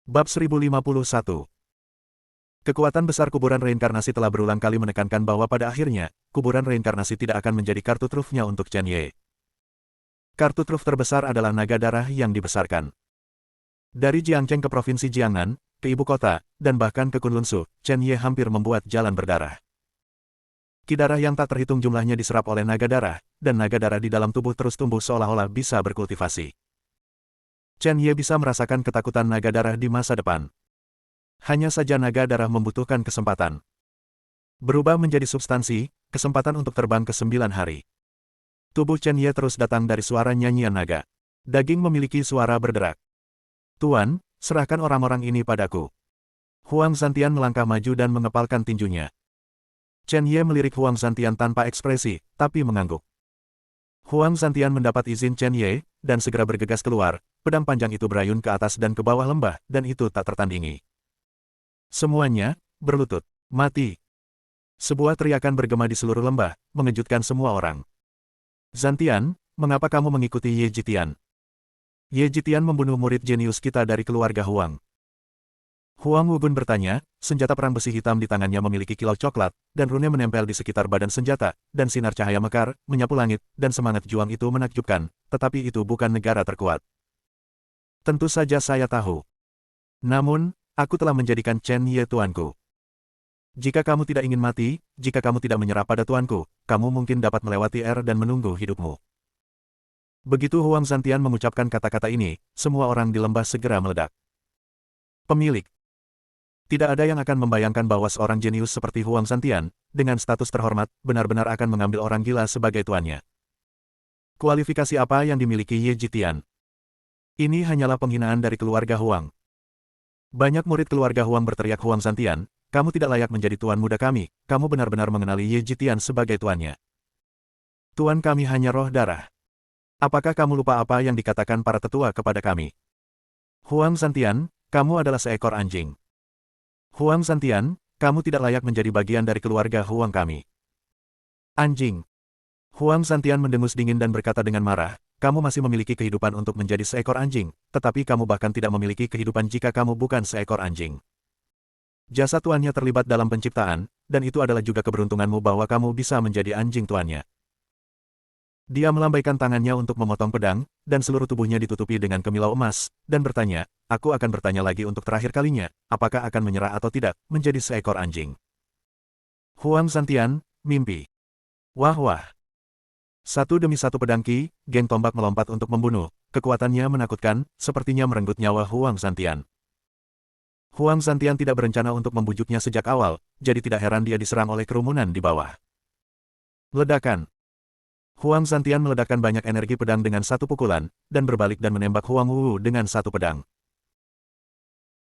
Bab 1051. Kekuatan besar kuburan reinkarnasi telah berulang kali menekankan bahwa pada akhirnya, kuburan reinkarnasi tidak akan menjadi kartu trufnya untuk Chen Ye. Kartu truf terbesar adalah naga darah yang dibesarkan. Dari Jiangcheng ke Provinsi Jiangnan, ke ibu kota, dan bahkan ke Kunlunsu, Chen Ye hampir membuat jalan berdarah. Ki darah yang tak terhitung jumlahnya diserap oleh naga darah, dan naga darah di dalam tubuh terus tumbuh seolah-olah bisa berkultivasi. Chen Ye bisa merasakan ketakutan naga darah di masa depan. Hanya saja naga darah membutuhkan kesempatan. Berubah menjadi substansi, kesempatan untuk terbang ke 9 hari. Tubuh Chen Ye terus datang dari suara nyanyian naga. Daging memiliki suara berderak. Tuan, serahkan orang-orang ini padaku. Huang Zantian melangkah maju dan mengepalkan tinjunya. Chen Ye melirik Huang Zantian tanpa ekspresi, tapi mengangguk. Huang Zantian mendapat izin Chen Ye, dan segera bergegas keluar. Pedang panjang itu berayun ke atas dan ke bawah lembah, dan itu tak tertandingi. Semuanya, berlutut, mati. Sebuah teriakan bergema di seluruh lembah, mengejutkan semua orang. Zantian, mengapa kamu mengikuti Ye Jitian? Ye Jitian membunuh murid jenius kita dari keluarga Huang. Huang Wugun bertanya, senjata perang besi hitam di tangannya memiliki kilau coklat, dan rune menempel di sekitar badan senjata, dan sinar cahaya mekar, menyapu langit, dan semangat juang itu menakjubkan, tetapi itu bukan negara terkuat. Tentu saja saya tahu. Namun, aku telah menjadikan Chen Ye tuanku. Jika kamu tidak ingin mati, jika kamu tidak menyerah pada tuanku, kamu mungkin dapat melewati dan menunggu hidupmu. Begitu Huang Zantian mengucapkan kata-kata ini, semua orang di lembah segera meledak. Pemilik. Tidak ada yang akan membayangkan bahwa seorang jenius seperti Huang Zantian, dengan status terhormat, benar-benar akan mengambil orang gila sebagai tuannya. Kualifikasi apa yang dimiliki Ye Jitian? Ini hanyalah penghinaan dari keluarga Huang. Banyak murid keluarga Huang berteriak Huang Zantian, kamu tidak layak menjadi tuan muda kami, kamu benar-benar mengenali Ye Jitian sebagai tuannya. Tuan kami hanya roh darah. Apakah kamu lupa apa yang dikatakan para tetua kepada kami? Huang Zantian, kamu adalah seekor anjing. Huang Zantian, kamu tidak layak menjadi bagian dari keluarga Huang kami. Anjing. Huang Zantian mendengus dingin dan berkata dengan marah, kamu masih memiliki kehidupan untuk menjadi seekor anjing, tetapi kamu bahkan tidak memiliki kehidupan jika kamu bukan seekor anjing. Jasa tuannya terlibat dalam penciptaan, dan itu adalah juga keberuntunganmu bahwa kamu bisa menjadi anjing tuannya. Dia melambaikan tangannya untuk memotong pedang, dan seluruh tubuhnya ditutupi dengan kemilau emas, dan bertanya, aku akan bertanya lagi untuk terakhir kalinya, apakah akan menyerah atau tidak, menjadi seekor anjing. Huang Zantian, mimpi. Wah wah. Satu demi satu pedang Qi, geng tombak melompat untuk membunuh, kekuatannya menakutkan, sepertinya merenggut nyawa Huang Zantian. Huang Zantian tidak berencana untuk membujuknya sejak awal, jadi tidak heran dia diserang oleh kerumunan di bawah. Ledakan. Huang Zantian meledakkan banyak energi pedang dengan satu pukulan, dan berbalik dan menembak Huang Wu dengan satu pedang.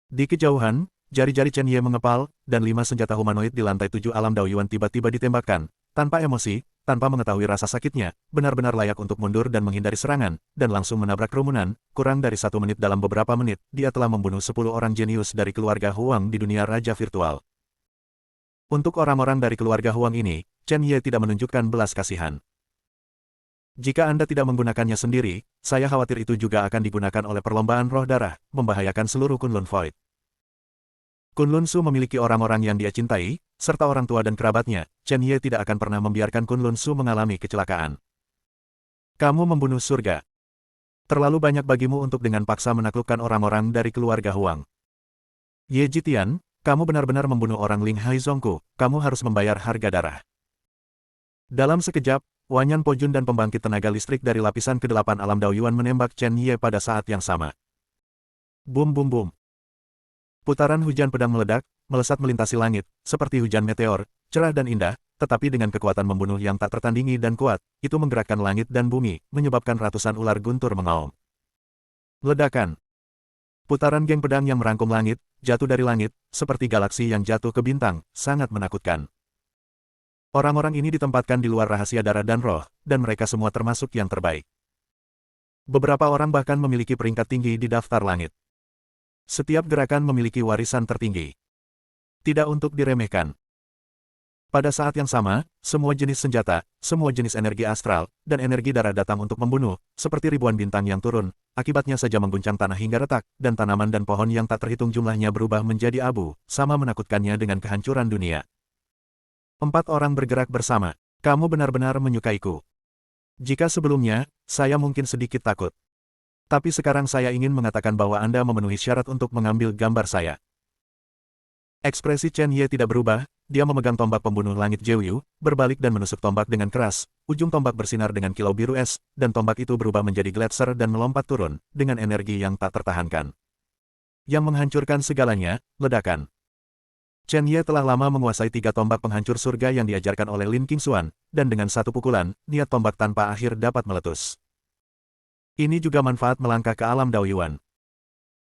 Di kejauhan, jari-jari Chen Ye mengepal, dan 5 senjata humanoid di lantai 7 alam Daoyuan tiba-tiba ditembakkan, tanpa emosi, tanpa mengetahui rasa sakitnya, benar-benar layak untuk mundur dan menghindari serangan, dan langsung menabrak kerumunan. Kurang dari 1 menit dalam beberapa menit, dia telah membunuh 10 orang jenius dari keluarga Huang di dunia raja virtual. Untuk orang-orang dari keluarga Huang ini, Chen Ye tidak menunjukkan belas kasihan. Jika Anda tidak menggunakannya sendiri, saya khawatir itu juga akan digunakan oleh perlombaan roh darah, membahayakan seluruh Kunlun Void. Kunlun Su memiliki orang-orang yang dia cintai, serta orang tua dan kerabatnya, Chen Ye tidak akan pernah membiarkan Kunlun Su mengalami kecelakaan. Kamu membunuh surga. Terlalu banyak bagimu untuk dengan paksa menaklukkan orang-orang dari keluarga Huang. Ye Jitian, kamu benar-benar membunuh orang Ling Haizongku, kamu harus membayar harga darah. Dalam sekejap, Wanyan Pojun dan pembangkit tenaga listrik dari lapisan ke-8 alam Daoyuan menembak Chen Ye pada saat yang sama. Bum bum bum. Putaran hujan pedang meledak, melesat melintasi langit, seperti hujan meteor, cerah dan indah, tetapi dengan kekuatan membunuh yang tak tertandingi dan kuat, itu menggerakkan langit dan bumi, menyebabkan ratusan ular guntur mengaum. Ledakan. Putaran geng pedang yang merangkum langit, jatuh dari langit, seperti galaksi yang jatuh ke bintang, sangat menakutkan. Orang-orang ini ditempatkan di luar rahasia darah dan roh, dan mereka semua termasuk yang terbaik. Beberapa orang bahkan memiliki peringkat tinggi di daftar langit. Setiap gerakan memiliki warisan tertinggi. Tidak untuk diremehkan. Pada saat yang sama, semua jenis senjata, semua jenis energi astral, dan energi darah datang untuk membunuh, seperti ribuan bintang yang turun, akibatnya saja mengguncang tanah hingga retak, dan tanaman dan pohon yang tak terhitung jumlahnya berubah menjadi abu, sama menakutkannya dengan kehancuran dunia. 4 orang bergerak bersama. Kamu benar-benar menyukaiku. Jika sebelumnya, saya mungkin sedikit takut. Tapi sekarang saya ingin mengatakan bahwa Anda memenuhi syarat untuk mengambil gambar saya. Ekspresi Chen Ye tidak berubah, dia memegang tombak pembunuh langit Jiuyu, berbalik dan menusuk tombak dengan keras, ujung tombak bersinar dengan kilau biru es, dan tombak itu berubah menjadi gletser dan melompat turun, dengan energi yang tak tertahankan. Yang menghancurkan segalanya, ledakan. Chen Ye telah lama menguasai 3 tombak penghancur surga yang diajarkan oleh Lin Qingxuan, dan dengan satu pukulan, niat tombak tanpa akhir dapat meletus. Ini juga manfaat melangkah ke alam Daoyuan.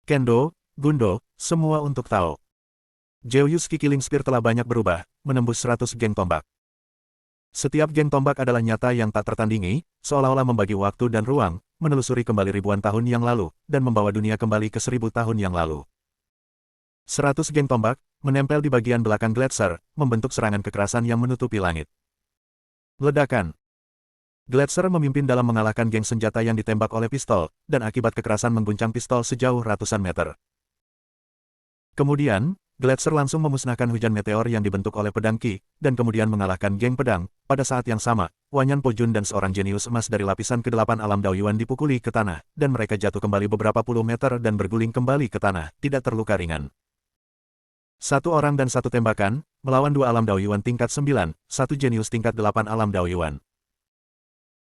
Kendo, Gundo, semua untuk Tao. Jiuyu's Killing Spear telah banyak berubah, menembus 100 geng tombak. Setiap geng tombak adalah nyata yang tak tertandingi, seolah-olah membagi waktu dan ruang, menelusuri kembali ribuan tahun yang lalu, dan membawa dunia kembali ke 1000 tahun yang lalu. 100 geng tombak, menempel di bagian belakang gletser, membentuk serangan kekerasan yang menutupi langit. Ledakan. Gletser memimpin dalam mengalahkan geng senjata yang ditembak oleh pistol, dan akibat kekerasan mengguncang pistol sejauh ratusan meter. Kemudian, Gletser langsung memusnahkan hujan meteor yang dibentuk oleh pedang Qi, dan kemudian mengalahkan geng pedang. Pada saat yang sama, Wanyan Pojun dan seorang jenius emas dari lapisan ke-8 alam Daoyuan dipukuli ke tanah, dan mereka jatuh kembali beberapa puluh meter dan berguling kembali ke tanah, tidak terluka ringan. 1 orang dan 1 tembakan, melawan 2 alam Daoyuan tingkat 9, 1 jenius tingkat 8 alam Daoyuan.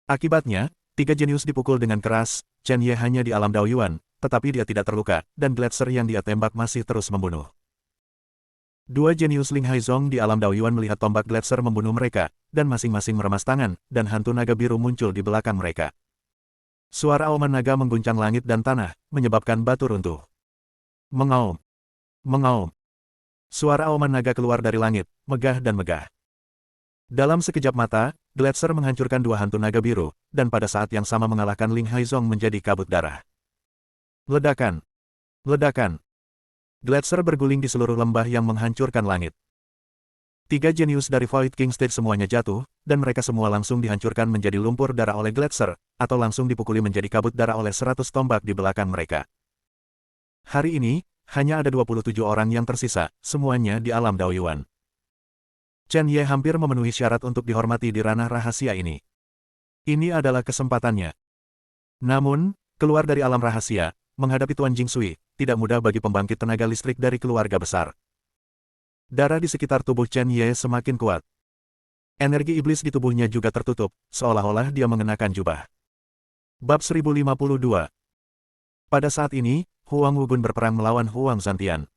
Akibatnya, 3 jenius dipukul dengan keras, Chen Ye hanya di alam Daoyuan, tetapi dia tidak terluka, dan Gletser yang dia tembak masih terus membunuh. 2 jenius Ling Haizong di alam Daoyuan melihat tombak Gletser membunuh mereka, dan masing-masing meremas tangan, dan hantu naga biru muncul di belakang mereka. Suara auman naga mengguncang langit dan tanah, menyebabkan batu runtuh. Mengaum. Mengaum. Suara auman naga keluar dari langit, megah dan megah. Dalam sekejap mata, Gletser menghancurkan 2 hantu naga biru, dan pada saat yang sama mengalahkan Ling Haizong menjadi kabut darah. Ledakan. Ledakan. Gletser berguling di seluruh lembah yang menghancurkan langit. 3 jenius dari Void King Stage semuanya jatuh, dan mereka semua langsung dihancurkan menjadi lumpur darah oleh Gletser, atau langsung dipukuli menjadi kabut darah oleh 100 tombak di belakang mereka. Hari ini, hanya ada 27 orang yang tersisa, semuanya di alam Daoyuan. Chen Ye hampir memenuhi syarat untuk dihormati di ranah rahasia ini. Ini adalah kesempatannya. Namun, keluar dari alam rahasia, menghadapi Tuan Jingsui, tidak mudah bagi pembangkit tenaga listrik dari keluarga besar. Darah di sekitar tubuh Chen Ye semakin kuat. Energi iblis di tubuhnya juga tertutup, seolah-olah dia mengenakan jubah. Bab 1052. Pada saat ini, Huang Wugun berperang melawan Huang Zantian.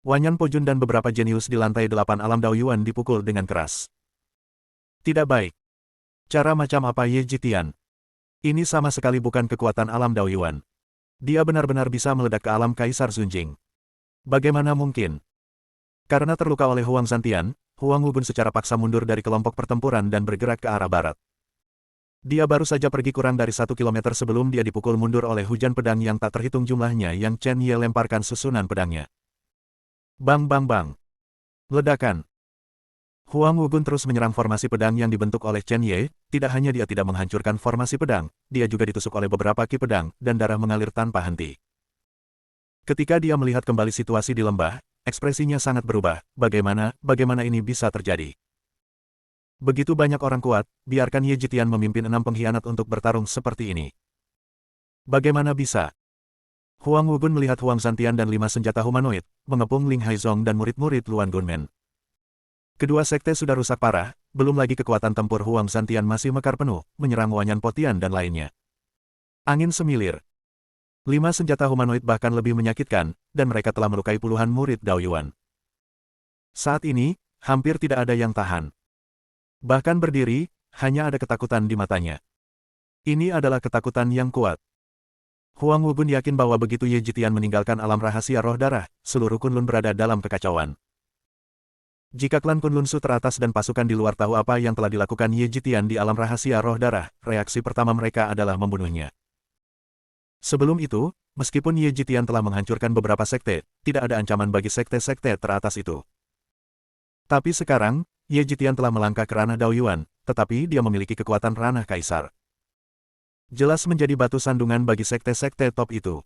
Wanyan Pojun dan beberapa jenius di lantai 8 alam Daoyuan dipukul dengan keras. Tidak baik. Cara macam apa Ye Jitian? Ini sama sekali bukan kekuatan alam Daoyuan. Dia benar-benar bisa meledak ke alam Kaisar Zunjing. Bagaimana mungkin? Karena terluka oleh Huang Zantian, Huang Wugun secara paksa mundur dari kelompok pertempuran dan bergerak ke arah barat. Dia baru saja pergi kurang dari 1 kilometer sebelum dia dipukul mundur oleh hujan pedang yang tak terhitung jumlahnya yang Chen Ye lemparkan susunan pedangnya. Bang bang bang. Ledakan. Huang Wugun terus menyerang formasi pedang yang dibentuk oleh Chen Ye, tidak hanya dia tidak menghancurkan formasi pedang, dia juga ditusuk oleh beberapa ki pedang, dan darah mengalir tanpa henti. Ketika dia melihat kembali situasi di lembah, ekspresinya sangat berubah, bagaimana ini bisa terjadi? Begitu banyak orang kuat, biarkan Ye Jitian memimpin 6 pengkhianat untuk bertarung seperti ini. Bagaimana bisa? Huang Wugun melihat Huang Zantian dan 5 senjata humanoid, mengepung Ling Haizong dan murid-murid Luan Gunmen. Kedua sekte sudah rusak parah, belum lagi kekuatan tempur Huang Zantian masih mekar penuh, menyerang Wanyan Potian dan lainnya. Angin semilir. 5 senjata humanoid bahkan lebih menyakitkan, dan mereka telah melukai puluhan murid Daoyuan. Saat ini, hampir tidak ada yang tahan. Bahkan berdiri, hanya ada ketakutan di matanya. Ini adalah ketakutan yang kuat. Huang Wugun yakin bahwa begitu Ye Jitian meninggalkan alam rahasia roh darah, seluruh Kunlun berada dalam kekacauan. Jika klan Kunlun Su teratas dan pasukan di luar tahu apa yang telah dilakukan Ye Jitian di alam rahasia roh darah, reaksi pertama mereka adalah membunuhnya. Sebelum itu, meskipun Ye Jitian telah menghancurkan beberapa sekte, tidak ada ancaman bagi sekte-sekte teratas itu. Tapi sekarang, Ye Jitian telah melangkah ke ranah Daoyuan, tetapi dia memiliki kekuatan ranah kaisar. Jelas menjadi batu sandungan bagi sekte-sekte top itu.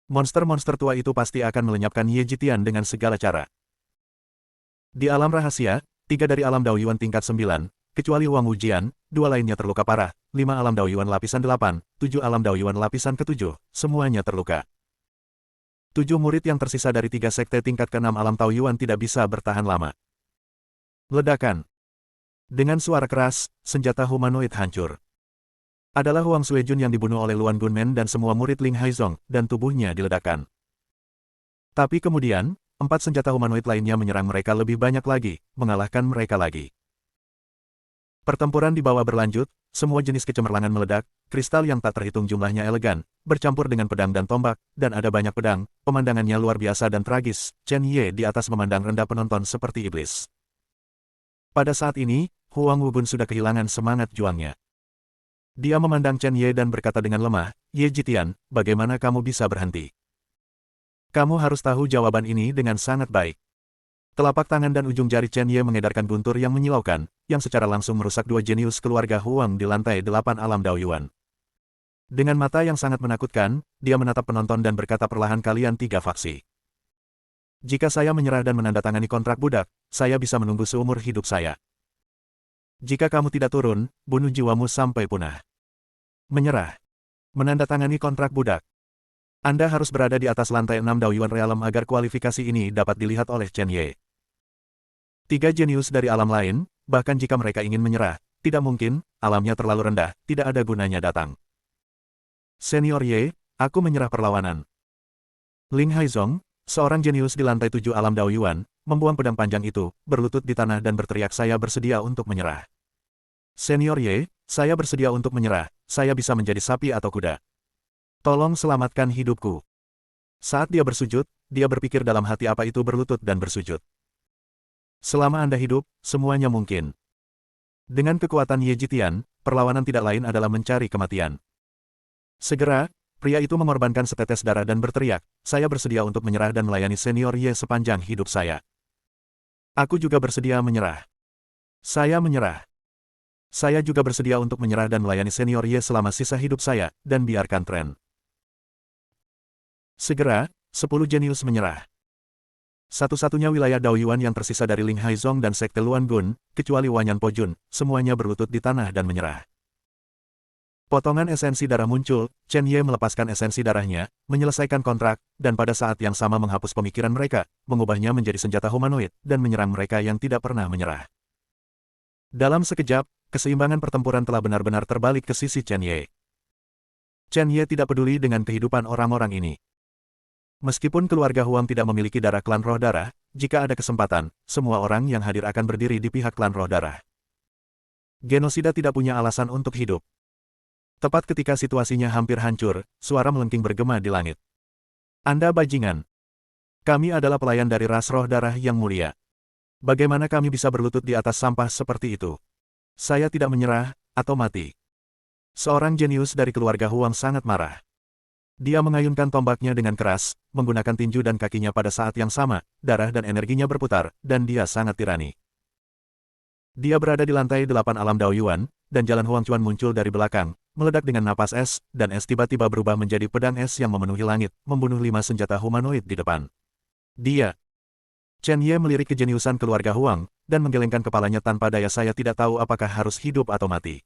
Monster-monster tua itu pasti akan melenyapkan Ye Jitian dengan segala cara. Di alam rahasia, 3 dari alam Daoyuan tingkat 9, kecuali Wang Wujian, 2 lainnya terluka parah, 5 alam Daoyuan lapisan 8, 7 alam Daoyuan lapisan ke-7, semuanya terluka. 7 murid yang tersisa dari 3 sekte tingkat ke-6 alam Taoyuan tidak bisa bertahan lama. Ledakan. Dengan suara keras, senjata humanoid hancur. Adalah Huang Suejun yang dibunuh oleh Luan Gunmen dan semua murid Ling Haizong, dan tubuhnya diledakkan. Tapi kemudian, 4 senjata humanoid lainnya menyerang mereka lebih banyak lagi, mengalahkan mereka lagi. Pertempuran di bawah berlanjut, semua jenis kecemerlangan meledak, kristal yang tak terhitung jumlahnya elegan, bercampur dengan pedang dan tombak, dan ada banyak pedang, pemandangannya luar biasa dan tragis, Chen Ye di atas memandang rendah penonton seperti iblis. Pada saat ini, Huang Wubun sudah kehilangan semangat juangnya. Dia memandang Chen Ye dan berkata dengan lemah, "Ye Jitian, bagaimana kamu bisa berhenti? Kamu harus tahu jawaban ini dengan sangat baik." Telapak tangan dan ujung jari Chen Ye mengedarkan guntur yang menyilaukan, yang secara langsung merusak 2 jenius keluarga Huang di lantai 8 alam Daoyuan. Dengan mata yang sangat menakutkan, dia menatap penonton dan berkata perlahan, "Kalian 3 faksi. Jika saya menyerah dan menandatangani kontrak budak, saya bisa menunggu seumur hidup saya. Jika kamu tidak turun, bunuh jiwamu sampai punah. Menyerah. Menandatangani kontrak budak. Anda harus berada di atas lantai 6 Daoyuan Realm agar kualifikasi ini dapat dilihat oleh Chen Ye. 3 jenius dari alam lain, bahkan jika mereka ingin menyerah, tidak mungkin, alamnya terlalu rendah, tidak ada gunanya datang. Senior Ye, aku menyerah perlawanan." Ling Haizong, seorang jenius di lantai 7 alam Daoyuan, membuang pedang panjang itu, berlutut di tanah dan berteriak, "Saya bersedia untuk menyerah. Senior Ye, saya bersedia untuk menyerah, saya bisa menjadi sapi atau kuda. Tolong selamatkan hidupku." Saat dia bersujud, dia berpikir dalam hati apa itu berlutut dan bersujud. Selama Anda hidup, semuanya mungkin. Dengan kekuatan Ye Jitian, perlawanan tidak lain adalah mencari kematian. Segera, pria itu mengorbankan setetes darah dan berteriak, "Saya bersedia untuk menyerah dan melayani Senior Ye sepanjang hidup saya. Aku juga bersedia menyerah. Saya menyerah. Saya juga bersedia untuk menyerah dan melayani Senior Ye selama sisa hidup saya, dan biarkan tren." Segera, 10 jenius menyerah. Satu-satunya wilayah Daoyuan yang tersisa dari Ling Haizong dan Sekte Luan Gun, kecuali Wanyan Pojun, semuanya berlutut di tanah dan menyerah. Potongan esensi darah muncul, Chen Ye melepaskan esensi darahnya, menyelesaikan kontrak, dan pada saat yang sama menghapus pemikiran mereka, mengubahnya menjadi senjata humanoid, dan menyerang mereka yang tidak pernah menyerah. Dalam sekejap, keseimbangan pertempuran telah benar-benar terbalik ke sisi Chen Ye. Chen Ye tidak peduli dengan kehidupan orang-orang ini. Meskipun keluarga Huang tidak memiliki darah klan roh darah, jika ada kesempatan, semua orang yang hadir akan berdiri di pihak klan roh darah. Genosida tidak punya alasan untuk hidup. Tepat ketika situasinya hampir hancur, suara melengking bergema di langit. "Anda bajingan. Kami adalah pelayan dari ras roh darah yang mulia. Bagaimana kami bisa berlutut di atas sampah seperti itu? Saya tidak menyerah, atau mati." Seorang jenius dari keluarga Huang sangat marah. Dia mengayunkan tombaknya dengan keras, menggunakan tinju dan kakinya pada saat yang sama, darah dan energinya berputar, dan dia sangat tirani. Dia berada di lantai 8 alam Daoyuan, dan jalan Huangchuan muncul dari belakang, meledak dengan napas es, dan es tiba-tiba berubah menjadi pedang es yang memenuhi langit, membunuh 5 senjata humanoid di depan. Dia. Chen Ye melirik kejeniusan keluarga Huang, dan menggelengkan kepalanya tanpa daya. "Saya tidak tahu apakah harus hidup atau mati."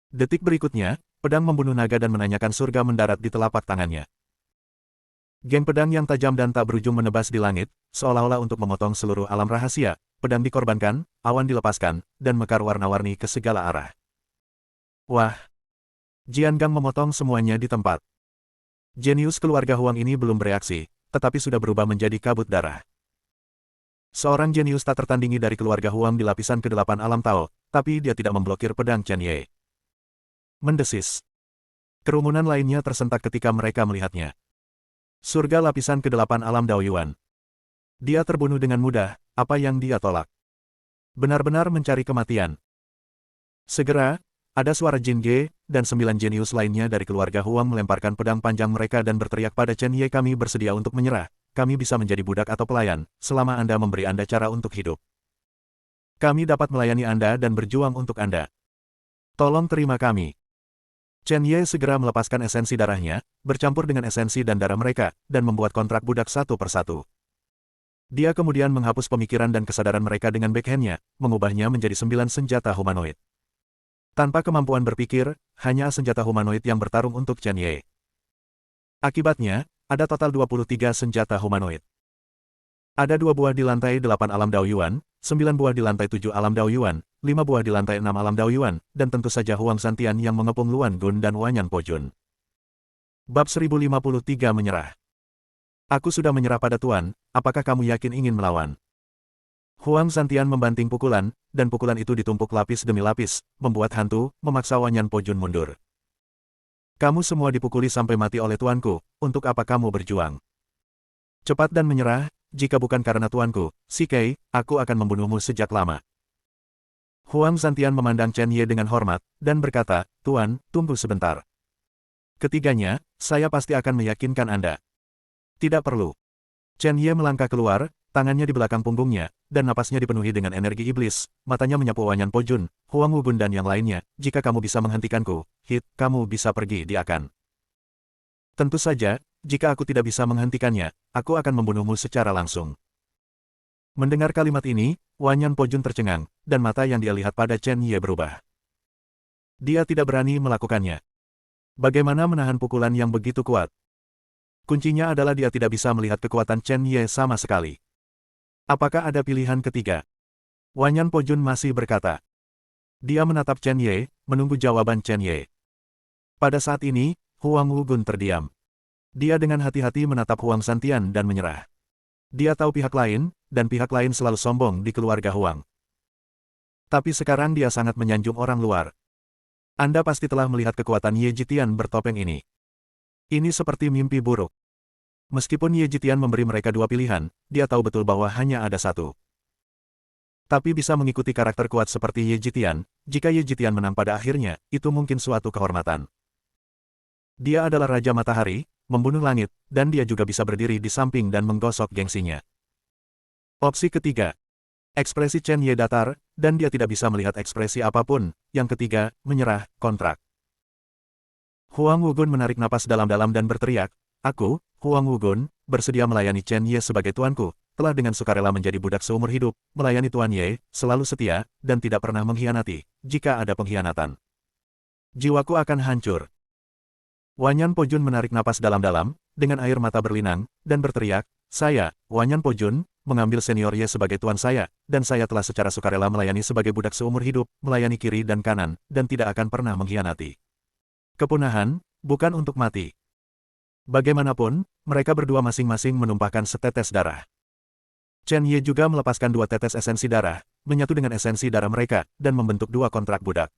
Detik berikutnya, pedang membunuh naga dan menanyakan surga mendarat di telapak tangannya. Geng pedang yang tajam dan tak berujung menebas di langit, seolah-olah untuk memotong seluruh alam rahasia. Pedang dikorbankan, awan dilepaskan, dan mekar warna-warni ke segala arah. Wah! Jiangang memotong semuanya di tempat. Jenius keluarga Huang ini belum bereaksi, tetapi sudah berubah menjadi kabut darah. Seorang jenius tak tertandingi dari keluarga Huang di lapisan ke-8 alam Tao, tapi dia tidak memblokir pedang Chen Ye. Mendesis. Kerumunan lainnya tersentak ketika mereka melihatnya. Surga lapisan ke-8 alam Daoyuan. Dia terbunuh dengan mudah, apa yang dia tolak? Benar-benar mencari kematian. Segera, ada suara Jin Ge, dan 9 jenius lainnya dari keluarga Huang melemparkan pedang panjang mereka dan berteriak pada Chen Ye, "Kami bersedia untuk menyerah, kami bisa menjadi budak atau pelayan, selama Anda memberi Anda cara untuk hidup." Kami dapat melayani Anda dan berjuang untuk Anda. Tolong terima kami. Chen Ye segera melepaskan esensi darahnya, bercampur dengan esensi dan darah mereka, dan membuat kontrak budak satu persatu. Dia kemudian menghapus pemikiran dan kesadaran mereka dengan backhand-nya, mengubahnya menjadi 9 senjata humanoid. Tanpa kemampuan berpikir, hanya senjata humanoid yang bertarung untuk Chen Ye. Akibatnya, ada total 23 senjata humanoid. Ada 2 buah di lantai 8 alam Daoyuan, 9 buah di lantai 7 alam Daoyuan, 5 buah di lantai 6 alam Daoyuan, dan tentu saja Huang Santian yang mengepung Luan Gun dan Wanyan Pojun. Bab 1053 menyerah. Aku sudah menyerah pada Tuan, apakah kamu yakin ingin melawan? Huang Santian membanting pukulan, dan pukulan itu ditumpuk lapis demi lapis, membuat hantu, memaksa Wanyan Pojun mundur. Kamu semua dipukuli sampai mati oleh tuanku, untuk apa kamu berjuang? Cepat dan menyerah, jika bukan karena tuanku, si Kei, aku akan membunuhmu sejak lama. Huang Santian memandang Chen Ye dengan hormat, dan berkata, Tuan, tunggu sebentar. Ketiganya, saya pasti akan meyakinkan Anda. Tidak perlu. Chen Ye melangkah keluar, tangannya di belakang punggungnya, dan napasnya dipenuhi dengan energi iblis, matanya menyapu Wanyan Pojun, Huang Wugun dan yang lainnya, jika kamu bisa menghentikanku, kamu bisa pergi dia akan. Tentu saja, jika aku tidak bisa menghentikannya, aku akan membunuhmu secara langsung. Mendengar kalimat ini, Wanyan Pojun tercengang, dan mata yang dia lihat pada Chen Ye berubah. Dia tidak berani melakukannya. Bagaimana menahan pukulan yang begitu kuat? Kuncinya adalah dia tidak bisa melihat kekuatan Chen Ye sama sekali. Apakah ada pilihan ketiga? Wanyan Pojun masih berkata. Dia menatap Chen Ye, menunggu jawaban Chen Ye. Pada saat ini, Huang Wugun terdiam. Dia dengan hati-hati menatap Huang Santian dan menyerah. Dia tahu pihak lain, dan pihak lain selalu sombong di keluarga Huang. Tapi sekarang dia sangat menyanjung orang luar. Anda pasti telah melihat kekuatan Ye Jitian bertopeng ini. Ini seperti mimpi buruk. Meskipun Ye Jitian memberi mereka 2 pilihan, dia tahu betul bahwa hanya ada satu. Tapi bisa mengikuti karakter kuat seperti Ye Jitian, jika Ye Jitian menang pada akhirnya, itu mungkin suatu kehormatan. Dia adalah Raja Matahari, membunuh langit, dan dia juga bisa berdiri di samping dan menggosok gengsinya. Opsi ketiga. Ekspresi Chen Ye datar, dan dia tidak bisa melihat ekspresi apapun. Yang ketiga, menyerah, kontrak. Huang Wugun menarik napas dalam-dalam dan berteriak, Aku, Huang Wugun, bersedia melayani Chen Ye sebagai tuanku, telah dengan sukarela menjadi budak seumur hidup, melayani Tuan Ye, selalu setia, dan tidak pernah mengkhianati, jika ada pengkhianatan. Jiwaku akan hancur. Wanyan Pojun menarik napas dalam-dalam, dengan air mata berlinang, dan berteriak, Saya, Wanyan Pojun, mengambil senior Ye sebagai tuan saya, dan saya telah secara sukarela melayani sebagai budak seumur hidup, melayani kiri dan kanan, dan tidak akan pernah mengkhianati. Kepunahan, bukan untuk mati. Bagaimanapun, mereka berdua masing-masing menumpahkan setetes darah. Chen Ye juga melepaskan 2 tetes esensi darah, menyatu dengan esensi darah mereka, dan membentuk 2 kontrak budak.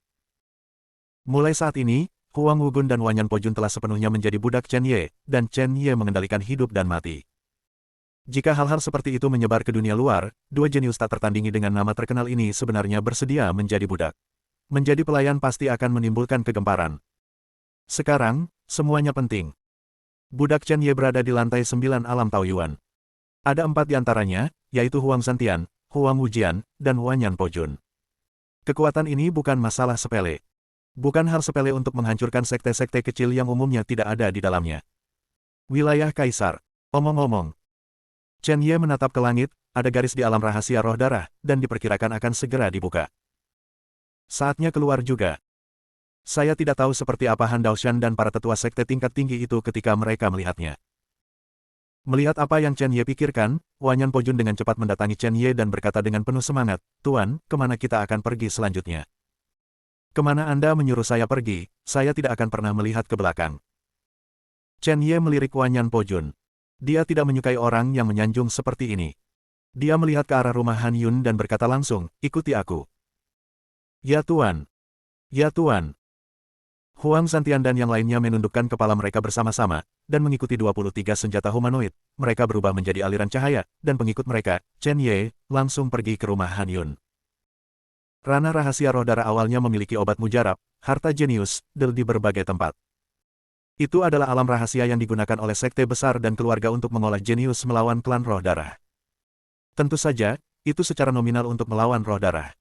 Mulai saat ini, Huang Wugun dan Wanyan Pojun telah sepenuhnya menjadi budak Chen Ye, dan Chen Ye mengendalikan hidup dan mati. Jika hal-hal seperti itu menyebar ke dunia luar, 2 jenius tak tertandingi dengan nama terkenal ini sebenarnya bersedia menjadi budak. Menjadi pelayan pasti akan menimbulkan kegemparan. Sekarang, semuanya penting. Budak Chen Ye berada di lantai 9 alam Taoyuan. Ada 4 di antaranya, yaitu Huang Santian, Huang Wujian, dan Wanyan Pojun. Kekuatan ini bukan masalah sepele. Bukan hal sepele untuk menghancurkan sekte-sekte kecil yang umumnya tidak ada di dalamnya. Wilayah Kaisar. Omong-omong. Chen Ye menatap ke langit, ada garis di alam rahasia roh darah, dan diperkirakan akan segera dibuka. Saatnya keluar juga. Saya tidak tahu seperti apa Han Daoshan dan para tetua sekte tingkat tinggi itu ketika mereka melihatnya. Melihat apa yang Chen Ye pikirkan, Wanyan Pojun dengan cepat mendatangi Chen Ye dan berkata dengan penuh semangat, Tuan, kemana kita akan pergi selanjutnya? Kemana Anda menyuruh saya pergi, saya tidak akan pernah melihat ke belakang. Chen Ye melirik Wanyan Pojun. Dia tidak menyukai orang yang menyanjung seperti ini. Dia melihat ke arah rumah Han Yun dan berkata langsung, ikuti aku. Ya Tuan. Ya Tuan. Huang Santian dan yang lainnya menundukkan kepala mereka bersama-sama, dan mengikuti 23 senjata humanoid. Mereka berubah menjadi aliran cahaya, dan pengikut mereka, Chen Ye, langsung pergi ke rumah Han Yun. Ranah rahasia roh darah awalnya memiliki obat mujarab, harta jenius, di berbagai tempat. Itu adalah alam rahasia yang digunakan oleh sekte besar dan keluarga untuk mengolah jenius melawan klan roh darah. Tentu saja, itu secara nominal untuk melawan roh darah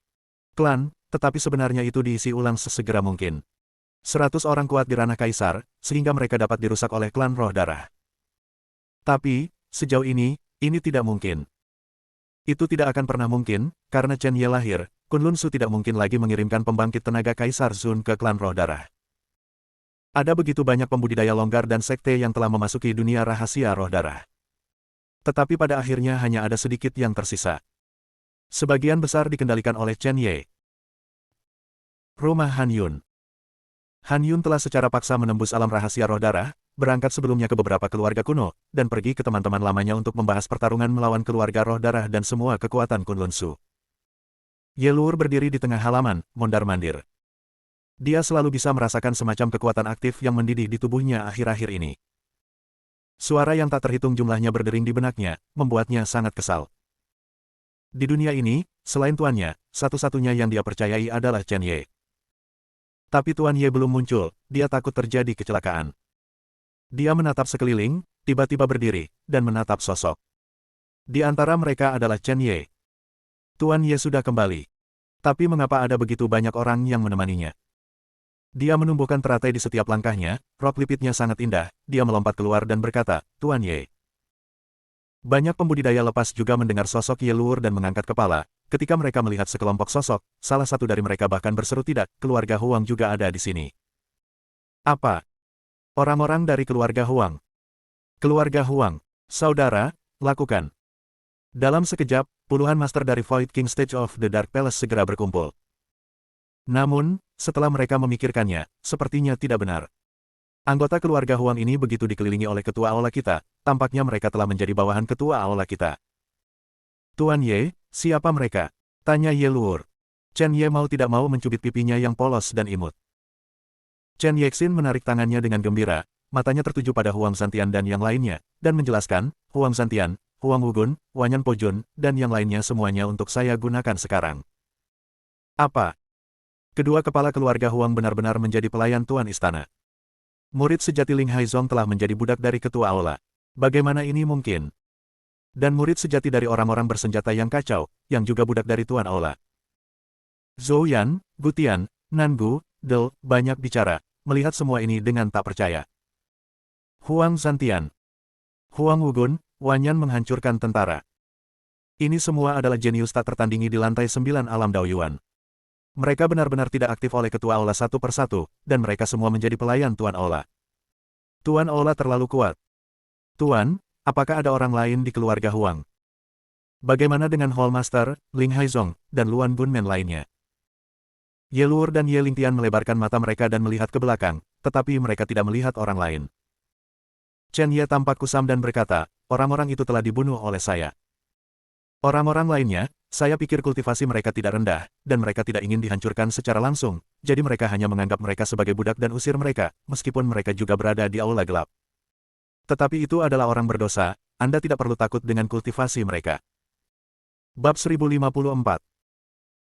klan, tetapi sebenarnya itu diisi ulang sesegera mungkin. 100 orang kuat di ranah kaisar, sehingga mereka dapat dirusak oleh klan roh darah. Tapi, sejauh ini tidak mungkin. Itu tidak akan pernah mungkin, karena Chen Ye lahir, Kunlun Su tidak mungkin lagi mengirimkan pembangkit tenaga Kaisar Zun ke klan roh darah. Ada begitu banyak pembudidaya longgar dan sekte yang telah memasuki dunia rahasia roh darah. Tetapi pada akhirnya hanya ada sedikit yang tersisa. Sebagian besar dikendalikan oleh Chen Ye. Rumah Han Yun. Han Yun telah secara paksa menembus alam rahasia roh darah, berangkat sebelumnya ke beberapa keluarga kuno, dan pergi ke teman-teman lamanya untuk membahas pertarungan melawan keluarga roh darah dan semua kekuatan Kunlun Su. Ye Luur berdiri di tengah halaman, mondar-mandir. Dia selalu bisa merasakan semacam kekuatan aktif yang mendidih di tubuhnya akhir-akhir ini. Suara yang tak terhitung jumlahnya berdering di benaknya, membuatnya sangat kesal. Di dunia ini, selain tuannya, satu-satunya yang dia percayai adalah Chen Ye. Tapi Tuan Ye belum muncul, dia takut terjadi kecelakaan. Dia menatap sekeliling, tiba-tiba berdiri, dan menatap sosok. Di antara mereka adalah Chen Ye. Tuan Ye sudah kembali. Tapi mengapa ada begitu banyak orang yang menemaninya? Dia menumbuhkan teratai di setiap langkahnya, rok lipitnya sangat indah, dia melompat keluar dan berkata, Tuan Ye. Banyak pembudidaya lepas juga mendengar sosok Ye Luur dan mengangkat kepala. Ketika mereka melihat sekelompok sosok, salah satu dari mereka bahkan berseru tidak, keluarga Huang juga ada di sini. Apa? Orang-orang dari keluarga Huang. Keluarga Huang. Saudara, lakukan. Dalam sekejap, puluhan master dari Void King Stage of the Dark Palace segera berkumpul. Namun, setelah mereka memikirkannya, sepertinya tidak benar. Anggota keluarga Huang ini begitu dikelilingi oleh ketua aula kita, tampaknya mereka telah menjadi bawahan ketua aula kita. Tuan Ye, siapa mereka? Tanya Ye Luur. Chen Ye mau tidak mau mencubit pipinya yang polos dan imut. Chen Yexin menarik tangannya dengan gembira, matanya tertuju pada Huang Santian dan yang lainnya, dan menjelaskan, Huang Santian, Huang Wugun, Wanyan Pojun, dan yang lainnya semuanya untuk saya gunakan sekarang. Apa? Kedua kepala keluarga Huang benar-benar menjadi pelayan tuan istana. Murid sejati Ling Haizong telah menjadi budak dari ketua aula. Bagaimana ini mungkin? Dan murid sejati dari orang-orang bersenjata yang kacau, yang juga budak dari tuan aula. Zhou Yan, Gutian, Nangu, Del, banyak bicara, melihat semua ini dengan tak percaya. Huang Santian. Huang Wugun, Wanyan menghancurkan tentara. Ini semua adalah jenius tak tertandingi di lantai 9 alam Daoyuan. Mereka benar-benar tidak aktif oleh ketua aula satu persatu, dan mereka semua menjadi pelayan tuan aula. Tuan aula terlalu kuat. Tuan, apakah ada orang lain di keluarga Huang? Bagaimana dengan Hallmaster, Ling Haizong, dan Luan Gunmen lainnya? Ye Luur dan Ye Lingtian melebarkan mata mereka dan melihat ke belakang, tetapi mereka tidak melihat orang lain. Chen Ye tampak kusam dan berkata, orang-orang itu telah dibunuh oleh saya. Orang-orang lainnya, saya pikir kultivasi mereka tidak rendah, dan mereka tidak ingin dihancurkan secara langsung, jadi mereka hanya menganggap mereka sebagai budak dan usir mereka, meskipun mereka juga berada di aula gelap. Tetapi itu adalah orang berdosa, Anda tidak perlu takut dengan kultivasi mereka. Bab 1054.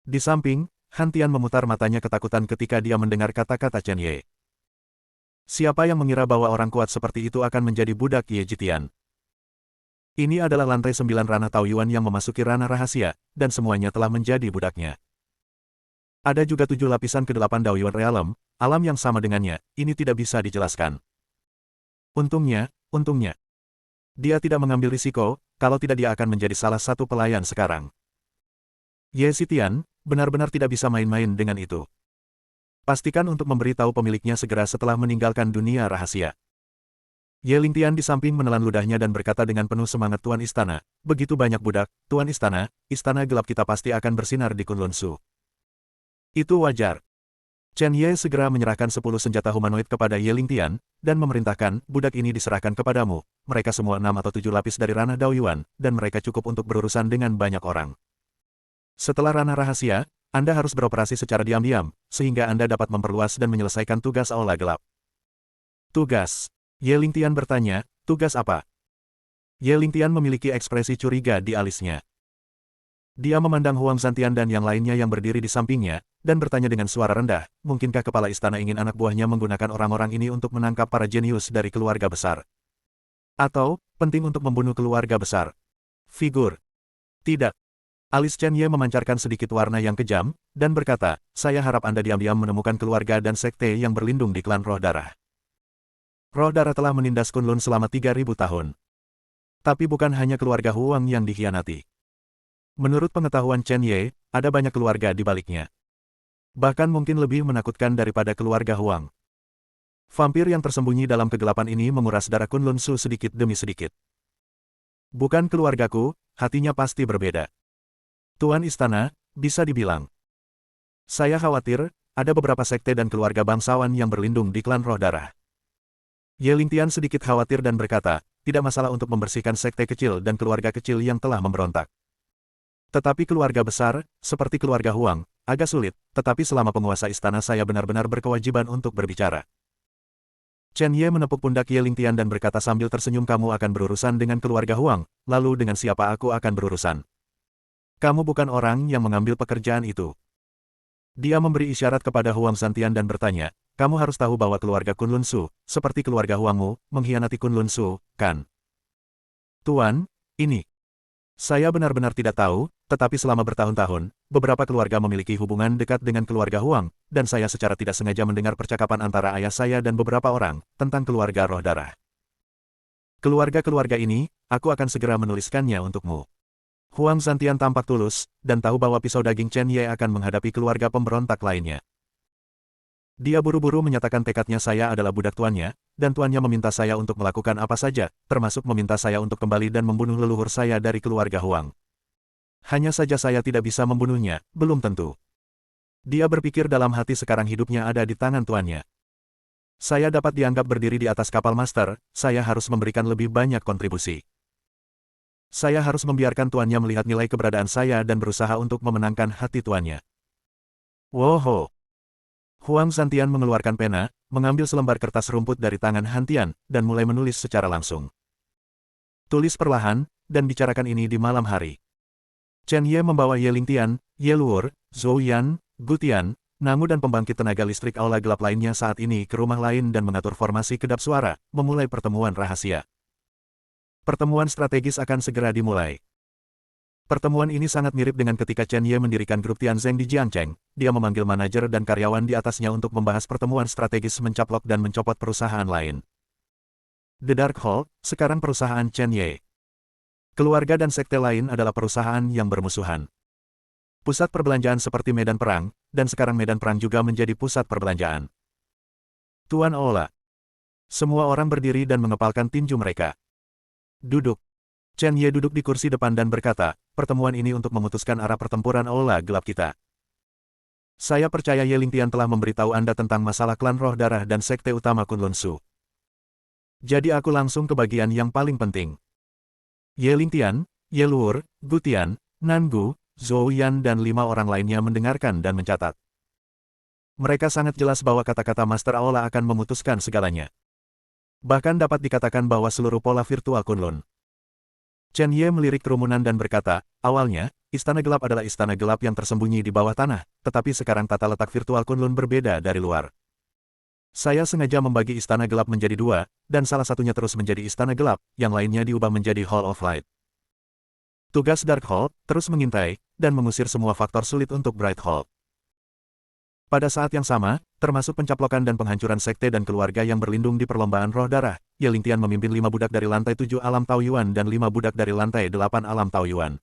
Di samping, Han Tian memutar matanya ketakutan ketika dia mendengar kata-kata Chen Ye. Siapa yang mengira bahwa orang kuat seperti itu akan menjadi budak Ye Jitian? Ini adalah lantai 9 ranah Taoyuan yang memasuki ranah rahasia, dan semuanya telah menjadi budaknya. Ada juga 7 lapisan ke-8 Daoyuan Realm, alam yang sama dengannya, ini tidak bisa dijelaskan. Untungnya, dia tidak mengambil risiko, kalau tidak dia akan menjadi salah satu pelayan sekarang. Ye Xitian, benar-benar tidak bisa main-main dengan itu. Pastikan untuk memberitahu pemiliknya segera setelah meninggalkan dunia rahasia. Ye Lingtian di samping menelan ludahnya dan berkata dengan penuh semangat Tuan Istana, begitu banyak budak, Tuan Istana, istana gelap kita pasti akan bersinar di Kunlun Su. Itu wajar. Chen Ye segera menyerahkan 10 senjata humanoid kepada Ye Lingtian, dan memerintahkan, budak ini diserahkan kepadamu, mereka semua 6 atau 7 lapis dari ranah Daoyuan, dan mereka cukup untuk berurusan dengan banyak orang. Setelah ranah rahasia, Anda harus beroperasi secara diam-diam, sehingga Anda dapat memperluas dan menyelesaikan tugas aula gelap. Tugas. Ye Lingtian bertanya, tugas apa? Ye Lingtian memiliki ekspresi curiga di alisnya. Dia memandang Huang Santian dan yang lainnya yang berdiri di sampingnya, dan bertanya dengan suara rendah, mungkinkah kepala istana ingin anak buahnya menggunakan orang-orang ini untuk menangkap para jenius dari keluarga besar? Atau, penting untuk membunuh keluarga besar? Figur. Tidak. Alis Chen Ye memancarkan sedikit warna yang kejam, dan berkata, saya harap Anda diam-diam menemukan keluarga dan sekte yang berlindung di klan Roh Darah. Roh Darah telah menindas Kunlun selama 3.000 tahun. Tapi bukan hanya keluarga Huang yang dikhianati. Menurut pengetahuan Chen Ye, ada banyak keluarga di baliknya. Bahkan mungkin lebih menakutkan daripada keluarga Huang. Vampir yang tersembunyi dalam kegelapan ini menguras darah Kunlun Su sedikit demi sedikit. Bukan keluargaku, hatinya pasti berbeda. Tuan Istana, bisa dibilang. Saya khawatir, ada beberapa sekte dan keluarga bangsawan yang berlindung di klan Roh Darah. Ye Lingtian sedikit khawatir dan berkata, tidak masalah untuk membersihkan sekte kecil dan keluarga kecil yang telah memberontak. Tetapi keluarga besar, seperti keluarga Huang, agak sulit, tetapi selama penguasa istana saya benar-benar berkewajiban untuk berbicara. Chen Ye menepuk pundak Ye Lingtian dan berkata sambil tersenyum, kamu akan berurusan dengan keluarga Huang, lalu dengan siapa aku akan berurusan? Kamu bukan orang yang mengambil pekerjaan itu. Dia memberi isyarat kepada Huang Santian dan bertanya, kamu harus tahu bahwa keluarga Kunlun Su, seperti keluarga Huangmu, mengkhianati Kunlun Su, kan? Tuan, ini. Saya benar-benar tidak tahu, tetapi selama bertahun-tahun, beberapa keluarga memiliki hubungan dekat dengan keluarga Huang, dan saya secara tidak sengaja mendengar percakapan antara ayah saya dan beberapa orang, tentang keluarga Roh Darah. Keluarga-keluarga ini, aku akan segera menuliskannya untukmu. Huang Santian tampak tulus, dan tahu bahwa pisau daging Chen Ye akan menghadapi keluarga pemberontak lainnya. Dia buru-buru menyatakan tekadnya, saya adalah budak tuannya, dan tuannya meminta saya untuk melakukan apa saja, termasuk meminta saya untuk kembali dan membunuh leluhur saya dari keluarga Huang. Hanya saja saya tidak bisa membunuhnya, belum tentu. Dia berpikir dalam hati sekarang hidupnya ada di tangan tuannya. Saya dapat dianggap berdiri di atas kapal master, saya harus memberikan lebih banyak kontribusi. Saya harus membiarkan tuannya melihat nilai keberadaan saya dan berusaha untuk memenangkan hati tuannya. Woho! Huang Santian mengeluarkan pena, mengambil selembar kertas rumput dari tangan Han Tian, dan mulai menulis secara langsung. Tulis perlahan, dan bicarakan ini di malam hari. Chen Ye membawa Ye Lingtian, Ye Luor, Zhou Yan, Gu Tian, Nangu dan pembangkit tenaga listrik aula gelap lainnya saat ini ke rumah lain dan mengatur formasi kedap suara, memulai pertemuan rahasia. Pertemuan strategis akan segera dimulai. Pertemuan ini sangat mirip dengan ketika Chen Ye mendirikan grup Tianzeng di Jiangcheng. Dia memanggil manajer dan karyawan di atasnya untuk membahas pertemuan strategis mencaplok dan mencopot perusahaan lain. The Dark Hall, sekarang perusahaan Chen Ye. Keluarga dan sekte lain adalah perusahaan yang bermusuhan. Pusat perbelanjaan seperti medan perang, dan sekarang medan perang juga menjadi pusat perbelanjaan. Tuan Ola. Semua orang berdiri dan mengepalkan tinju mereka. Duduk. Chen Ye duduk di kursi depan dan berkata, pertemuan ini untuk memutuskan arah pertempuran aula gelap kita. Saya percaya Ye Lingtian telah memberitahu Anda tentang masalah klan Roh Darah dan sekte utama Kunlun Su. Jadi aku langsung ke bagian yang paling penting. Ye Lingtian, Ye Luor, Gu Tian, Nangu, Zhou Yan dan 5 orang lainnya mendengarkan dan mencatat. Mereka sangat jelas bahwa kata-kata Master Aula akan memutuskan segalanya. Bahkan dapat dikatakan bahwa seluruh pola virtual Kunlun. Chen Ye melirik kerumunan dan berkata, awalnya, Istana Gelap adalah istana gelap yang tersembunyi di bawah tanah, tetapi sekarang tata letak virtual Kunlun berbeda dari luar. Saya sengaja membagi Istana Gelap menjadi 2, dan salah satunya terus menjadi Istana Gelap, yang lainnya diubah menjadi Hall of Light. Tugas Dark Hall, terus mengintai, dan mengusir semua faktor sulit untuk Bright Hall. Pada saat yang sama, termasuk pencaplokan dan penghancuran sekte dan keluarga yang berlindung di perlombaan Roh Darah, Ye Lingtian memimpin 5 budak dari lantai 7 alam Taoyuan dan 5 budak dari lantai 8 alam Taoyuan.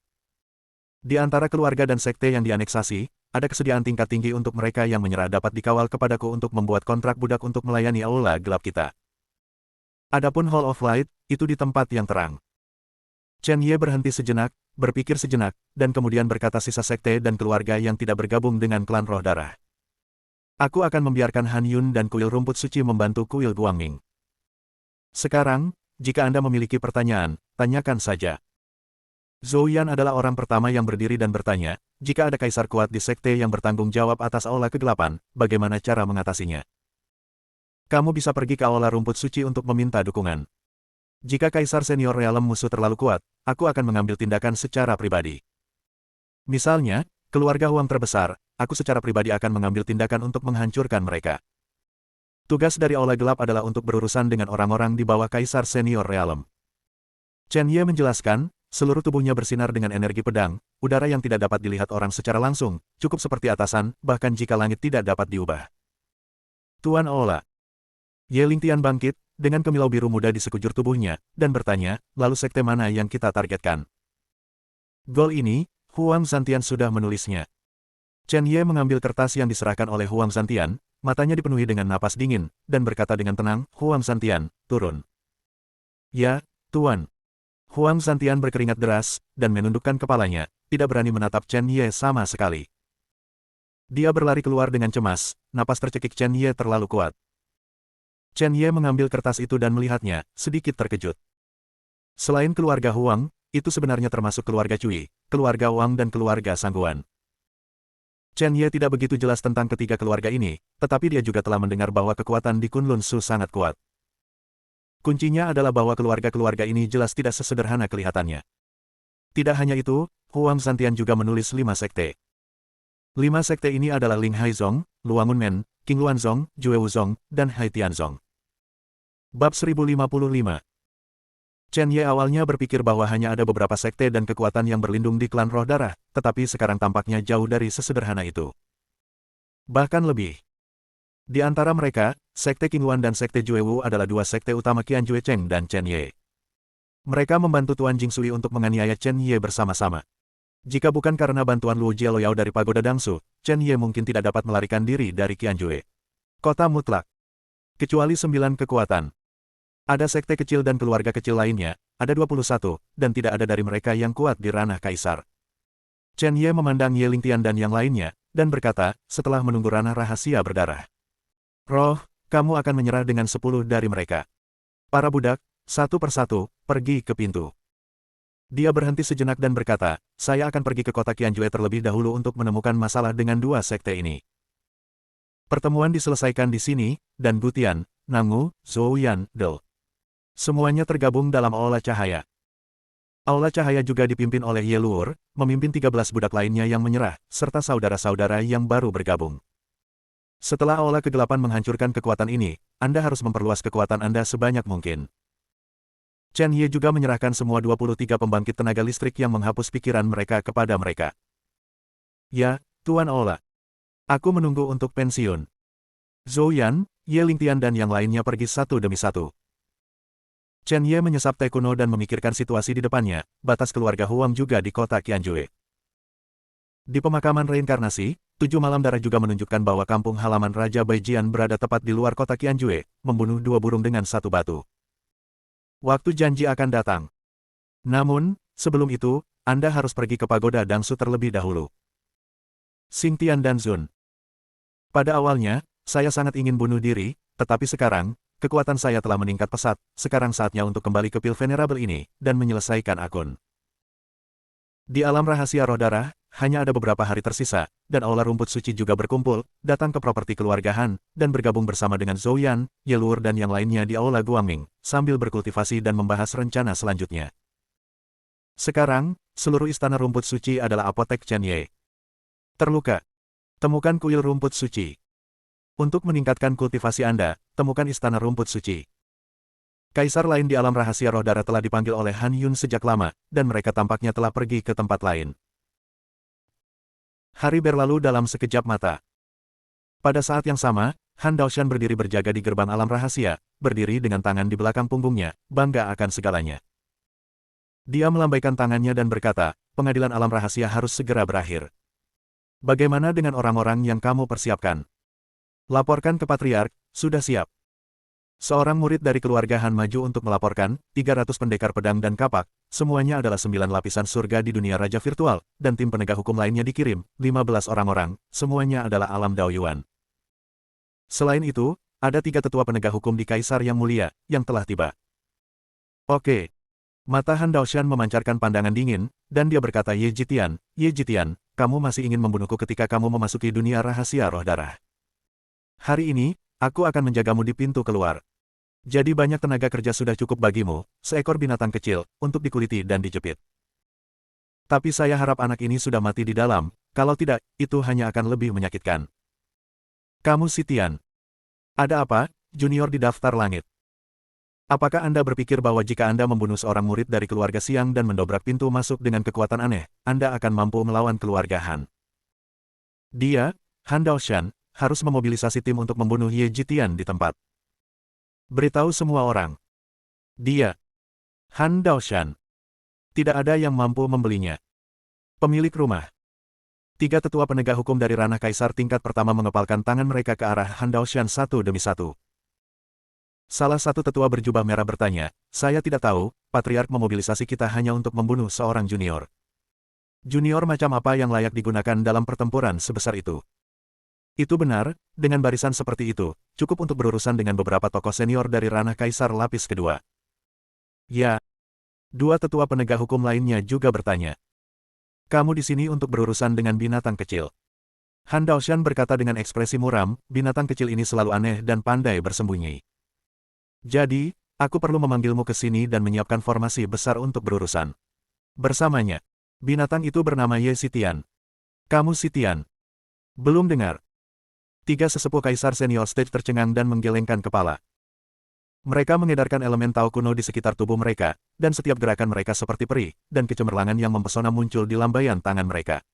Di antara keluarga dan sekte yang dianeksasi, ada kesediaan tingkat tinggi untuk mereka yang menyerah dapat dikawal kepadaku untuk membuat kontrak budak untuk melayani aula gelap kita. Adapun Hall of Light, itu di tempat yang terang. Chen Ye berhenti sejenak, berpikir sejenak, dan kemudian berkata sisa sekte dan keluarga yang tidak bergabung dengan klan Roh Darah. Aku akan membiarkan Han Yun dan kuil rumput suci membantu kuil Guangming. Sekarang, jika Anda memiliki pertanyaan, tanyakan saja. Zhou Yan adalah orang pertama yang berdiri dan bertanya, jika ada kaisar kuat di sekte yang bertanggung jawab atas aula kegelapan, bagaimana cara mengatasinya? Kamu bisa pergi ke aula rumput suci untuk meminta dukungan. Jika kaisar senior realem musuh terlalu kuat, aku akan mengambil tindakan secara pribadi. Misalnya, keluarga Huang terbesar, aku secara pribadi akan mengambil tindakan untuk menghancurkan mereka. Tugas dari aula gelap adalah untuk berurusan dengan orang-orang di bawah kaisar senior realem. Chen Ye menjelaskan, seluruh tubuhnya bersinar dengan energi pedang, udara yang tidak dapat dilihat orang secara langsung, cukup seperti atasan, bahkan jika langit tidak dapat diubah. Tuan Ola. Ye Lingtian bangkit, dengan kemilau biru muda di sekujur tubuhnya, dan bertanya, lalu sekte mana yang kita targetkan? Gol ini, Huang Zantian sudah menulisnya. Chen Ye mengambil kertas yang diserahkan oleh Huang Zantian, matanya dipenuhi dengan napas dingin, dan berkata dengan tenang, Huang Zantian, turun. Ya, Tuan. Huang Zantian berkeringat deras, dan menundukkan kepalanya, tidak berani menatap Chen Ye sama sekali. Dia berlari keluar dengan cemas, napas tercekik Chen Ye terlalu kuat. Chen Ye mengambil kertas itu dan melihatnya, sedikit terkejut. Selain keluarga Huang, itu sebenarnya termasuk keluarga Cui, keluarga Wang dan keluarga Sangguan. Chen Ye tidak begitu jelas tentang ketiga keluarga ini, tetapi dia juga telah mendengar bahwa kekuatan di Kunlun Su sangat kuat. Kuncinya adalah bahwa keluarga-keluarga ini jelas tidak sesederhana kelihatannya. Tidak hanya itu, Huang Zantian juga menulis 5 sekte. 5 sekte ini adalah Ling Haizong, Luangun Men, King Luanzong, Jue Wuzong, dan Hai Tianzong. Bab 1055. Chen Ye awalnya berpikir bahwa hanya ada beberapa sekte dan kekuatan yang berlindung di klan roh darah, tetapi sekarang tampaknya jauh dari sesederhana itu. Bahkan lebih. Di antara mereka, sekte Qingluan dan sekte Juewu adalah dua sekte utama Qian Jue Cheng dan Chen Ye. Mereka membantu Tuan Jingsui untuk menganiaya Chen Ye bersama-sama. Jika bukan karena bantuan Luo Jialoyao dari Pagoda Dangsu, Chen Ye mungkin tidak dapat melarikan diri dari Qian Jue. Kota mutlak. Kecuali 9 kekuatan. Ada sekte kecil dan keluarga kecil lainnya, ada 21, dan tidak ada dari mereka yang kuat di ranah kaisar. Chen Ye memandang Ye Lingtian dan yang lainnya, dan berkata, setelah menunggu ranah rahasia berdarah. Roh, kamu akan menyerah dengan 10 dari mereka. Para budak, satu persatu, pergi ke pintu. Dia berhenti sejenak dan berkata, saya akan pergi ke kota Qianjue terlebih dahulu untuk menemukan masalah dengan dua sekte ini. Pertemuan diselesaikan di sini, dan Gutian, Nangu, Zhouyan, Del. Semuanya tergabung dalam Aula Cahaya. Aula Cahaya juga dipimpin oleh Ye Luor, memimpin 13 budak lainnya yang menyerah, serta saudara-saudara yang baru bergabung. Setelah Aula Kegelapan menghancurkan kekuatan ini, Anda harus memperluas kekuatan Anda sebanyak mungkin. Chen Ye juga menyerahkan semua 23 pembangkit tenaga listrik yang menghapus pikiran mereka kepada mereka. Ya, Tuan Aula. Aku menunggu untuk pensiun. Zhouyan, Ye Lingtian dan yang lainnya pergi satu demi satu. Chen Ye menyesap teh kuno dan memikirkan situasi di depannya, batas keluarga Huang juga di kota Qianjue. Di pemakaman reinkarnasi, 7 malam darah juga menunjukkan bahwa kampung halaman Raja Baijian berada tepat di luar kota Qianjue, membunuh 2 burung dengan 1 batu. Waktu janji akan datang. Namun, sebelum itu, Anda harus pergi ke Pagoda Dangsu terlebih dahulu. Xingtian dan Zun. Pada awalnya, saya sangat ingin bunuh diri, tetapi sekarang, kekuatan saya telah meningkat pesat, sekarang saatnya untuk kembali ke pil venerable ini, dan menyelesaikan akun. Di alam rahasia roh darah, hanya ada beberapa hari tersisa, dan aula rumput suci juga berkumpul, datang ke properti keluarga Han, dan bergabung bersama dengan Zhouyan, Ye Luor dan yang lainnya di aula Guangming, sambil berkultivasi dan membahas rencana selanjutnya. Sekarang, seluruh istana rumput suci adalah apotek Chen Ye. Terluka. Temukan kuil rumput suci. Untuk meningkatkan kultivasi Anda, temukan istana rumput suci. Kaisar lain di alam rahasia roh darah telah dipanggil oleh Han Yun sejak lama, dan mereka tampaknya telah pergi ke tempat lain. Hari berlalu dalam sekejap mata. Pada saat yang sama, Han Daoshan berdiri berjaga di gerbang alam rahasia, berdiri dengan tangan di belakang punggungnya, bangga akan segalanya. Dia melambaikan tangannya dan berkata, pengadilan alam rahasia harus segera berakhir. Bagaimana dengan orang-orang yang kamu persiapkan? Laporkan ke Patriark, sudah siap. Seorang murid dari keluarga Han maju untuk melaporkan, 300 pendekar pedang dan kapak, semuanya adalah 9 lapisan surga di dunia raja virtual, dan tim penegak hukum lainnya dikirim, 15 orang-orang, semuanya adalah alam Daoyuan. Selain itu, ada 3 tetua penegak hukum di Kaisar yang mulia, yang telah tiba. Oke. Mata Han Daoshan memancarkan pandangan dingin, dan dia berkata, Ye Jitian, kamu masih ingin membunuhku ketika kamu memasuki dunia rahasia roh darah. Hari ini, aku akan menjagamu di pintu keluar. Jadi banyak tenaga kerja sudah cukup bagimu, seekor binatang kecil, untuk dikuliti dan dijepit. Tapi saya harap anak ini sudah mati di dalam, kalau tidak, itu hanya akan lebih menyakitkan. Kamu Sitian. Ada apa, junior di daftar langit? Apakah Anda berpikir bahwa jika Anda membunuh seorang murid dari keluarga Xiang dan mendobrak pintu masuk dengan kekuatan aneh, Anda akan mampu melawan keluarga Han? Dia, Han Daoshan, harus memobilisasi tim untuk membunuh Ye Jitian di tempat. Beritahu semua orang. Dia, Han Daoshan. Tidak ada yang mampu membelinya. Pemilik rumah. 3 tetua penegak hukum dari ranah kaisar tingkat pertama mengepalkan tangan mereka ke arah Han Daoshan satu demi satu. Salah satu tetua berjubah merah bertanya, saya tidak tahu, Patriark memobilisasi kita hanya untuk membunuh seorang junior. Junior macam apa yang layak digunakan dalam pertempuran sebesar itu? Itu benar, dengan barisan seperti itu, cukup untuk berurusan dengan beberapa tokoh senior dari ranah kaisar lapis kedua. Ya. 2 tetua penegak hukum lainnya juga bertanya. Kamu di sini untuk berurusan dengan binatang kecil. Han Daoshan berkata dengan ekspresi muram, binatang kecil ini selalu aneh dan pandai bersembunyi. Jadi, aku perlu memanggilmu ke sini dan menyiapkan formasi besar untuk berurusan. Bersamanya. Binatang itu bernama Ye Xitian. Kamu Xitian. Belum dengar. 3 sesepuh kaisar senior stage tercengang dan menggelengkan kepala. Mereka mengedarkan elemen Tao kuno di sekitar tubuh mereka, dan setiap gerakan mereka seperti peri, dan kecemerlangan yang mempesona muncul di lambaian tangan mereka.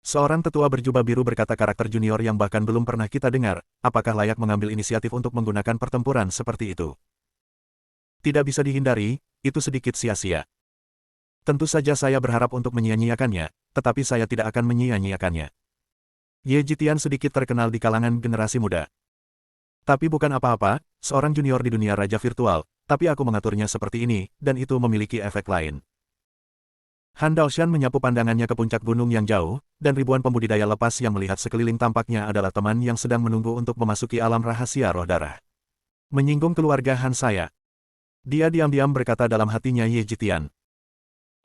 Seorang tetua berjubah biru berkata karakter junior yang bahkan belum pernah kita dengar, apakah layak mengambil inisiatif untuk menggunakan pertempuran seperti itu? Tidak bisa dihindari, itu sedikit sia-sia. Tentu saja saya berharap untuk menyia-nyiakannya, tetapi saya tidak akan menyia-nyiakannya. Ye Jitian sedikit terkenal di kalangan generasi muda. Tapi bukan apa-apa, seorang junior di dunia raja virtual, tapi aku mengaturnya seperti ini, dan itu memiliki efek lain. Han Daoshan menyapu pandangannya ke puncak gunung yang jauh, dan ribuan pembudidaya lepas yang melihat sekeliling tampaknya adalah teman yang sedang menunggu untuk memasuki alam rahasia roh darah. Menyinggung keluarga Han saya. Dia diam-diam berkata dalam hatinya Ye Jitian.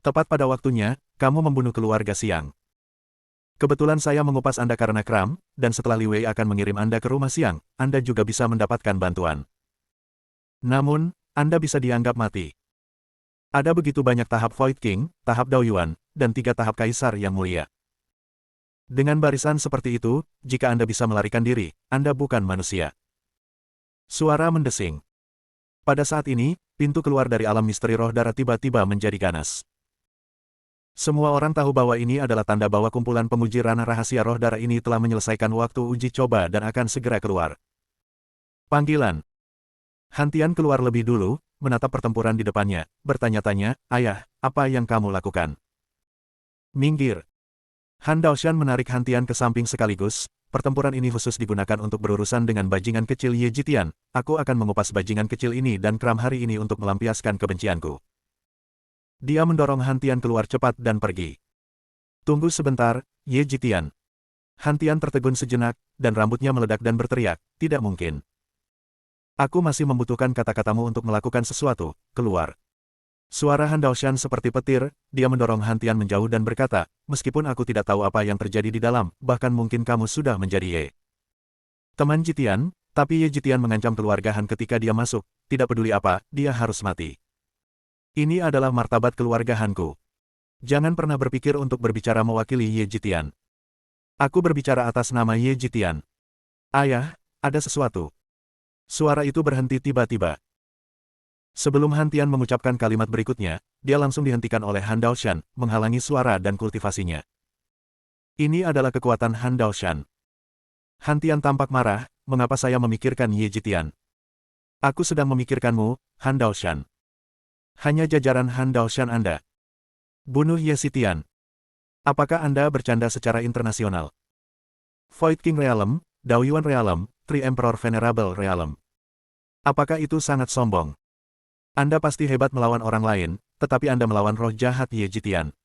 Tepat pada waktunya, kamu membunuh keluarga Xiang. Kebetulan saya mengupas Anda karena kram, dan setelah Li Wei akan mengirim Anda ke rumah Xiang, Anda juga bisa mendapatkan bantuan. Namun, Anda bisa dianggap mati. Ada begitu banyak tahap Void King, tahap Daoyuan, dan 3 tahap Kaisar yang mulia. Dengan barisan seperti itu, jika Anda bisa melarikan diri, Anda bukan manusia. Suara mendesing. Pada saat ini, pintu keluar dari alam misteri roh darah tiba-tiba menjadi ganas. Semua orang tahu bahwa ini adalah tanda bahwa kumpulan penguji ranah rahasia roh darah ini telah menyelesaikan waktu uji coba dan akan segera keluar. Panggilan. Han Tian keluar lebih dulu, menatap pertempuran di depannya, bertanya-tanya, ayah, apa yang kamu lakukan? Minggir. Han Daoshan menarik Han Tian ke samping sekaligus, pertempuran ini khusus digunakan untuk berurusan dengan bajingan kecil Ye Jitian, aku akan mengupas bajingan kecil ini dan kram hari ini untuk melampiaskan kebencianku. Dia mendorong Han Tian keluar cepat dan pergi. Tunggu sebentar, Ye Jitian. Han Tian tertegun sejenak, dan rambutnya meledak dan berteriak, tidak mungkin. Aku masih membutuhkan kata-katamu untuk melakukan sesuatu, keluar. Suara Han Daoshan seperti petir, dia mendorong Han Tian menjauh dan berkata, meskipun aku tidak tahu apa yang terjadi di dalam, bahkan mungkin kamu sudah menjadi Ye. Teman Jitian, tapi Ye Jitian mengancam keluarga Han ketika dia masuk, tidak peduli apa, dia harus mati. Ini adalah martabat keluarga Hanku. Jangan pernah berpikir untuk berbicara mewakili Ye Jitian. Aku berbicara atas nama Ye Jitian. Ayah, ada sesuatu. Suara itu berhenti tiba-tiba. Sebelum Han Tian mengucapkan kalimat berikutnya, dia langsung dihentikan oleh Han Daoshan, menghalangi suara dan kultivasinya. Ini adalah kekuatan Han Daoshan. Han Tian tampak marah, mengapa saya memikirkan Ye Jitian? Aku sedang memikirkanmu, Han Daoshan. Hanya jajaran Han Daoshan Anda. Bunuh Ye Xitian. Apakah Anda bercanda secara internasional? Void King Realm, Daoyuan Realm, Three Emperor Venerable Realm. Apakah itu sangat sombong? Anda pasti hebat melawan orang lain, tetapi Anda melawan roh jahat Ye Jitian.